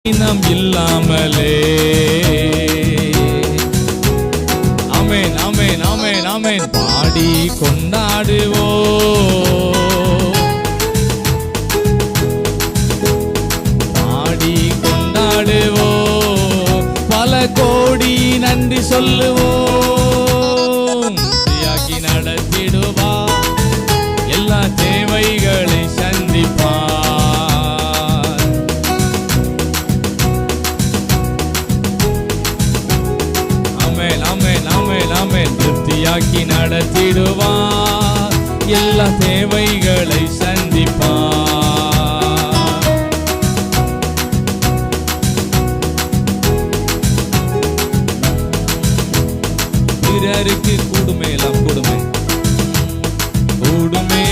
இனம் இல்லாமலே. ஆமென் ஆமென் ஆமென் ஆமென். பாடி கொண்டாடுவோம், பாடி கொண்டாடுவோம், பல கோடி நன்றி சொல்லுவோம். தியாகி நடத்திடுவா, எல்லா தேவைகளை சந்திப்பார். திருப்தியாக்கி நடத்திடுவார், எல்லா தேவைகளை சந்திப்பார். பிறருக்கு கூடுமே, எல்லாம் கூடுமே, கூடுமே